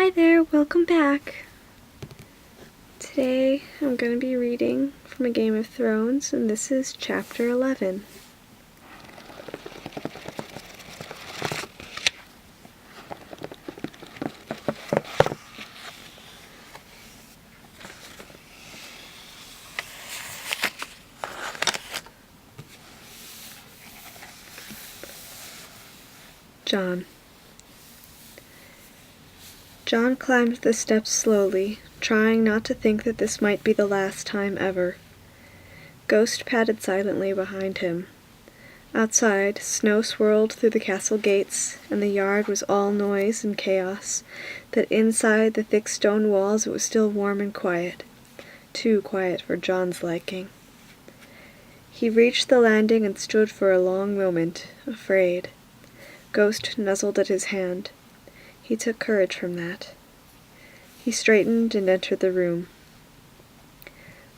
Hi there, welcome back. Today I'm going to be reading from A Game of Thrones, and this is Chapter 11. Jon. Jon climbed the steps slowly, trying not to think that this might be the last time ever. Ghost padded silently behind him. Outside, snow swirled through the castle gates, and the yard was all noise and chaos, but inside the thick stone walls it was still warm and quiet. Too quiet for Jon's liking. He reached the landing and stood for a long moment, afraid. Ghost nuzzled at his hand. He took courage from that. He straightened and entered the room.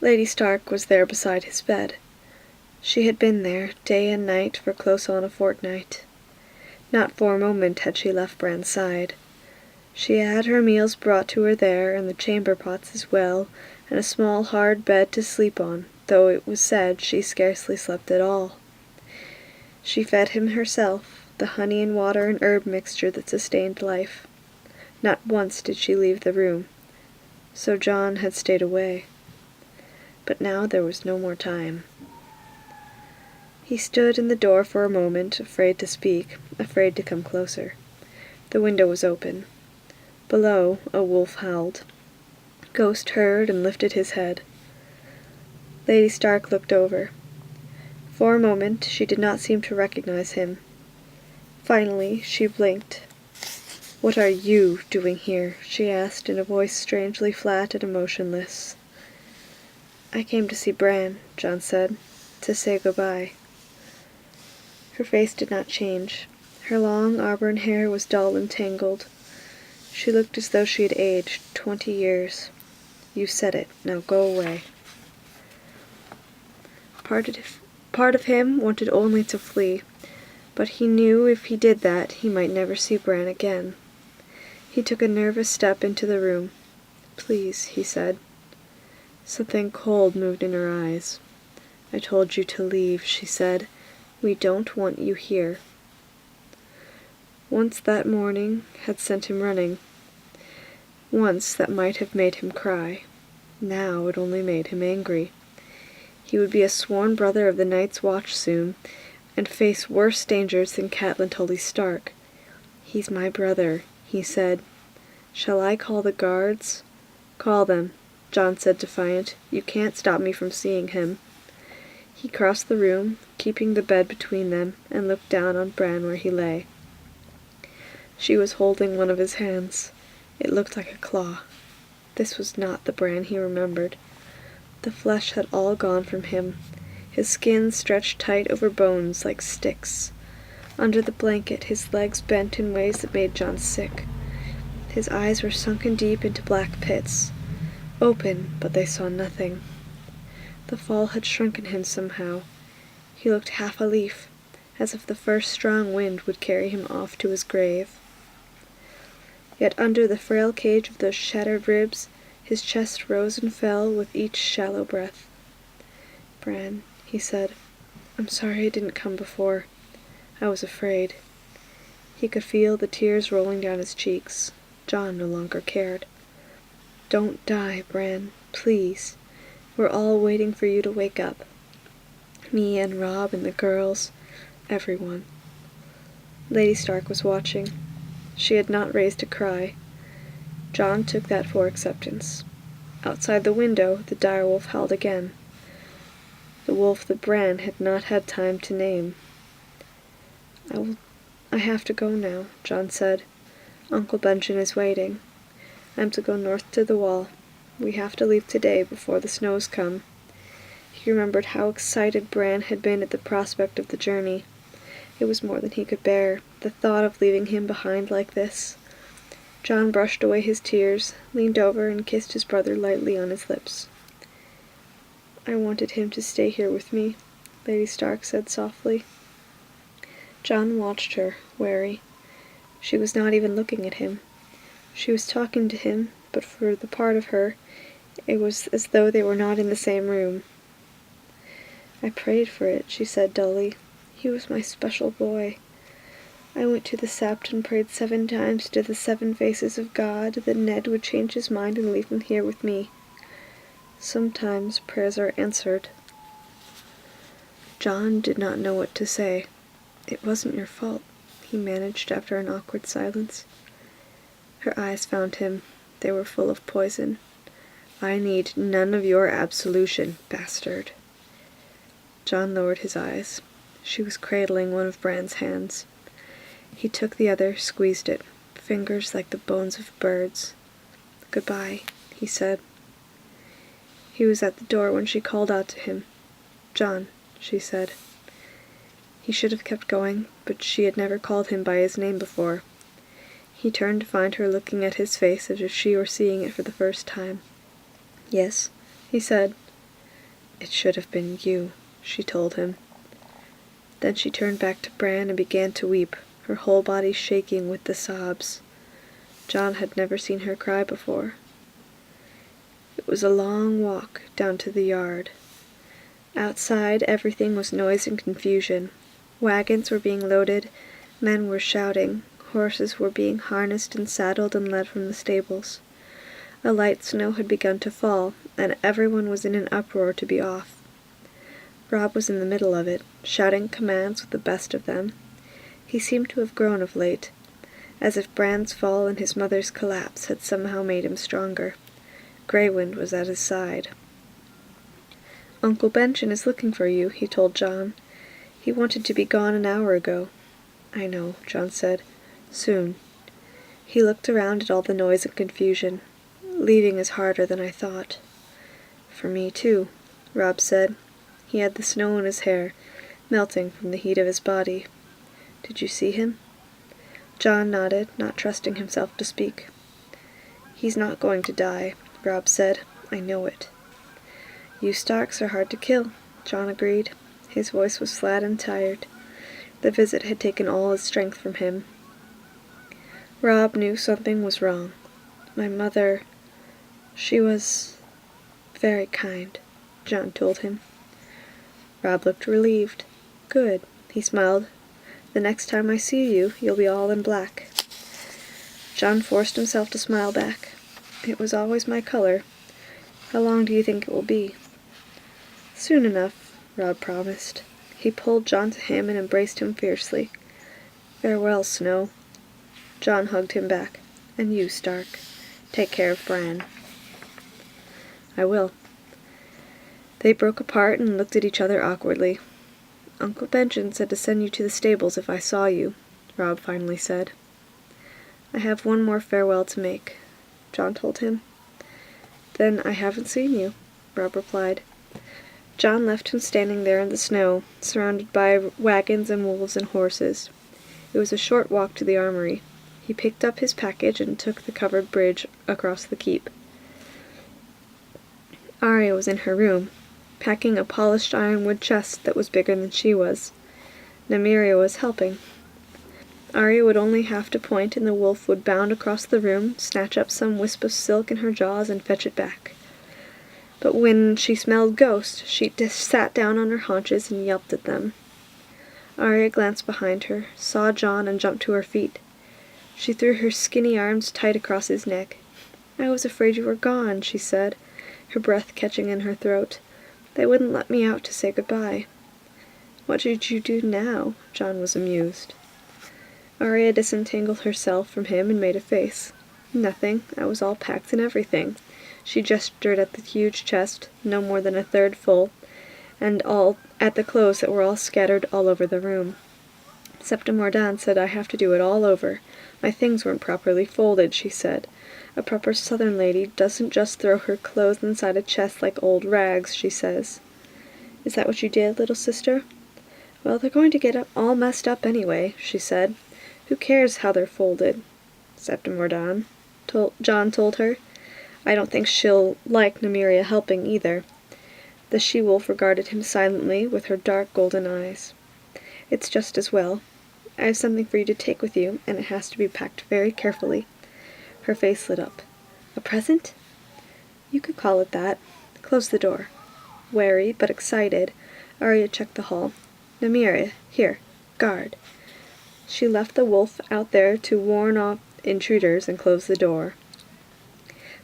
Lady Stark was there beside his bed. She had been there, day and night, for close on a fortnight. Not for a moment had she left Bran's side. She had her meals brought to her there, and the chamber pots as well, and a small hard bed to sleep on, though it was said she scarcely slept at all. She fed him herself, the honey and water and herb mixture that sustained life. Not once did she leave the room. So Jon had stayed away. But now there was no more time. He stood in the door for a moment, afraid to speak, afraid to come closer. The window was open. Below, a wolf howled. Ghost heard and lifted his head. Lady Stark looked over. For a moment she did not seem to recognize him. Finally she blinked. "What are you doing here?" she asked in a voice strangely flat and emotionless. "I came to see Bran," Jon said, "to say goodbye." Her face did not change. Her long auburn hair was dull and tangled. She looked as though she had aged 20 years. "You said it. Now go away." Part of him wanted only to flee, but he knew if he did that he might never see Bran again. He took a nervous step into the room. "Please," he said. Something cold moved in her eyes. "I told you to leave," she said. "We don't want you here." Once that morning had sent him running. Once that might have made him cry. Now it only made him angry. He would be a sworn brother of the Night's Watch soon, and face worse dangers than Catelyn Tully Stark. "He's my brother," he said. "Shall I call the guards?" "Call them," Jon said, defiant. "You can't stop me from seeing him." He crossed the room, keeping the bed between them, and looked down on Bran where he lay. She was holding one of his hands. It looked like a claw. This was not the Bran he remembered. The flesh had all gone from him. His skin stretched tight over bones like sticks. Under the blanket his legs bent in ways that made Jon sick. His eyes were sunken deep into black pits. Open, but they saw nothing. The fall had shrunken him somehow. He looked half a leaf, as if the first strong wind would carry him off to his grave. Yet under the frail cage of those shattered ribs, his chest rose and fell with each shallow breath. "Bran," he said, "I'm sorry I didn't come before. I was afraid." He could feel the tears rolling down his cheeks. Jon no longer cared. "Don't die, Bran, please. We're all waiting for you to wake up. Me and Robb and the girls, everyone." Lady Stark was watching. She had not raised a cry. Jon took that for acceptance. Outside the window the direwolf howled again. The wolf that Bran had not had time to name. I have to go now," Jon said. "Uncle Benjen is waiting. I'm to go north to the wall. We have to leave today before the snows come." He remembered how excited Bran had been at the prospect of the journey. It was more than he could bear, the thought of leaving him behind like this. Jon brushed away his tears, leaned over and kissed his brother lightly on his lips. "I wanted him to stay here with me," Lady Stark said softly. Jon watched her, wary. She was not even looking at him. She was talking to him, but for the part of her, it was as though they were not in the same room. "I prayed for it," she said dully. "He was my special boy. I went to the sept and prayed 7 times to the 7 faces of God that Ned would change his mind and leave him here with me. Sometimes prayers are answered." John did not know what to say. "It wasn't your fault," he managed after an awkward silence. Her eyes found him. They were full of poison. "I need none of your absolution, bastard." John lowered his eyes. She was cradling one of Bran's hands. He took the other, squeezed it, fingers like the bones of birds. "Goodbye," he said. He was at the door when she called out to him. "John," she said. He should have kept going, but she had never called him by his name before. He turned to find her looking at his face as if she were seeing it for the first time. "Yes," he said. "It should have been you," she told him. Then she turned back to Bran and began to weep, her whole body shaking with the sobs. John had never seen her cry before. It was a long walk down to the yard. Outside, everything was noise and confusion. Wagons were being loaded, men were shouting, horses were being harnessed and saddled and led from the stables. A light snow had begun to fall, and everyone was in an uproar to be off. Rob was in the middle of it, shouting commands with the best of them. He seemed to have grown of late, as if Bran's fall and his mother's collapse had somehow made him stronger. Greywind was at his side. "Uncle Benjamin is looking for you," he told John. "He wanted to be gone an hour ago." "I know," John said. "Soon." He looked around at all the noise and confusion. "Leaving is harder than I thought." "For me, too," Rob said. He had the snow in his hair, melting from the heat of his body. "Did you see him?" John nodded, not trusting himself to speak. "He's not going to die," Rob said. "I know it." "You Starks are hard to kill," John agreed. His voice was flat and tired. The visit had taken all his strength from him. Rob knew something was wrong. "My mother, she was very kind," John told him. Rob looked relieved. "Good," he smiled. "The next time I see you, you'll be all in black." John forced himself to smile back. "It was always my color. How long do you think it will be?" "Soon enough," Rob promised. He pulled John to him and embraced him fiercely. "Farewell, Snow." John hugged him back. "And you, Stark. Take care of Bran." "I will." They broke apart and looked at each other awkwardly. "Uncle Benjamin said to send you to the stables if I saw you," Rob finally said. "I have one more farewell to make," John told him. "Then I haven't seen you," Rob replied. John left him standing there in the snow, surrounded by wagons and wolves and horses. It was a short walk to the armory. He picked up his package and took the covered bridge across the keep. Arya was in her room, packing a polished ironwood chest that was bigger than she was. Nymeria was helping. Arya would only have to point and the wolf would bound across the room, snatch up some wisp of silk in her jaws and fetch it back. But when she smelled ghost, she just sat down on her haunches and yelped at them. Arya glanced behind her, saw John and jumped to her feet. She threw her skinny arms tight across his neck. "I was afraid you were gone," she said, her breath catching in her throat. "They wouldn't let me out to say goodbye." "What did you do now?" John was amused. Arya disentangled herself from him and made a face. "Nothing. I was all packed and everything." She gestured at the huge chest, no more than a third full, and at the clothes that were all scattered all over the room. "Septa Mordaunt said I have to do it all over. My things weren't properly folded," she said. "A proper southern lady doesn't just throw her clothes inside a chest like old rags," she says. "Is that what you did, little sister?" "Well, they're going to get all messed up anyway," she said. "Who cares how they're folded?" Septa Mordaunt, John told her. "I don't think she'll like Nymeria helping either." The she-wolf regarded him silently with her dark golden eyes. "It's just as well. I have something for you to take with you, and it has to be packed very carefully." Her face lit up. A present? You could call it that. Close the door. Wary, but excited, Arya checked the hall. Nymeria, here, guard. She left the wolf out there to warn off intruders and close the door.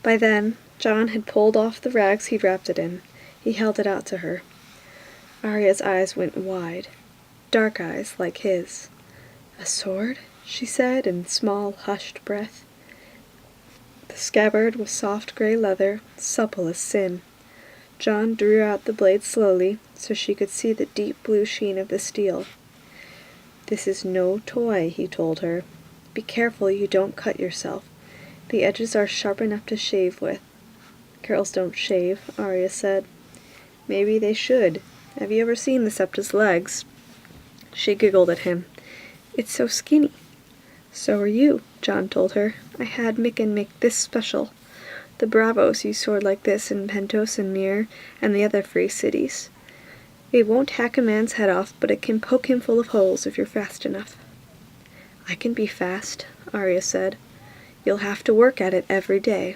By then, Jon had pulled off the rags he'd wrapped it in. He held it out to her. Arya's eyes went wide. Dark eyes like his. A sword? She said in small, hushed breath. The scabbard was soft gray leather, supple as sin. Jon drew out the blade slowly, so she could see the deep blue sheen of the steel. This is no toy, he told her. Be careful you don't cut yourself. The edges are sharp enough to shave with. Girls don't shave, Arya said. Maybe they should. Have you ever seen the Septa's legs? She giggled at him. It's so skinny. So are you, Jon told her. I had Mikken make this special. The Bravos use sword like this in Pentos and Myr and the other free cities. It won't hack a man's head off, but it can poke him full of holes if you're fast enough. I can be fast, Arya said. You'll have to work at it every day.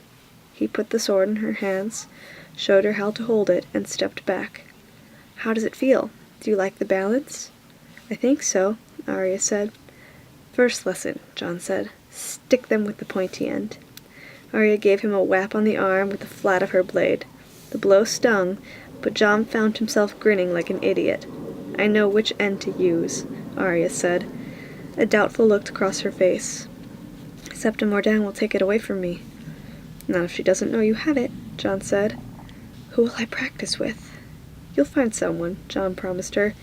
He put the sword in her hands, showed her how to hold it, and stepped back. How does it feel? Do you like the balance? I think so, Arya said. First lesson, Jon said. Stick them with the pointy end. Arya gave him a whap on the arm with the flat of her blade. The blow stung, but Jon found himself grinning like an idiot. I know which end to use, Arya said. A doubtful look across her face. Septa Mordaunt will take it away from me. Not if she doesn't know you have it, Jon said. Who will I practice with? You'll find someone, Jon promised her.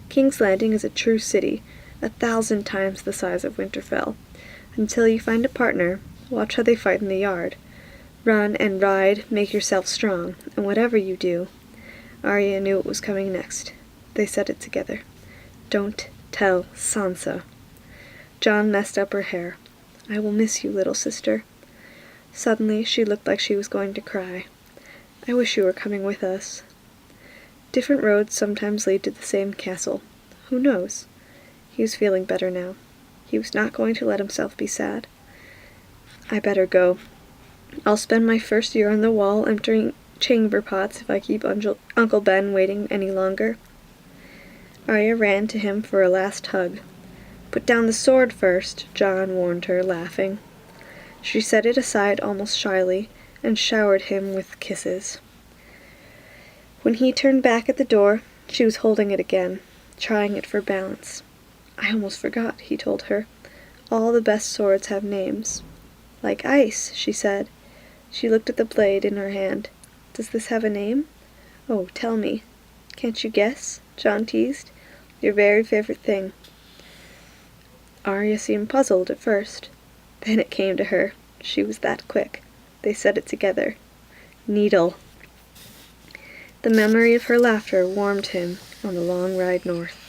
King's Landing is a true city, 1,000 times the size of Winterfell. Until you find a partner, watch how they fight in the yard. Run and ride, make yourself strong, and whatever you do. Arya knew what was coming next. They said it together. Don't tell Sansa. Jon messed up her hair. I will miss you, little sister. Suddenly, she looked like she was going to cry. I wish you were coming with us. Different roads sometimes lead to the same castle. Who knows? He was feeling better now. He was not going to let himself be sad. I better go. I'll spend my first year on the wall emptying chamber pots if I keep Uncle Ben waiting any longer. Arya ran to him for a last hug. Put down the sword first, Jon warned her, laughing. She set it aside almost shyly and showered him with kisses. When he turned back at the door, she was holding it again, trying it for balance. I almost forgot, he told her. All the best swords have names. Like ice, she said. She looked at the blade in her hand. Does this have a name? Oh, tell me. Can't you guess? Jon teased. Your very favorite thing. Arya seemed puzzled at first. Then it came to her. She was that quick. They said it together. Needle. The memory of her laughter warmed him on the long ride north.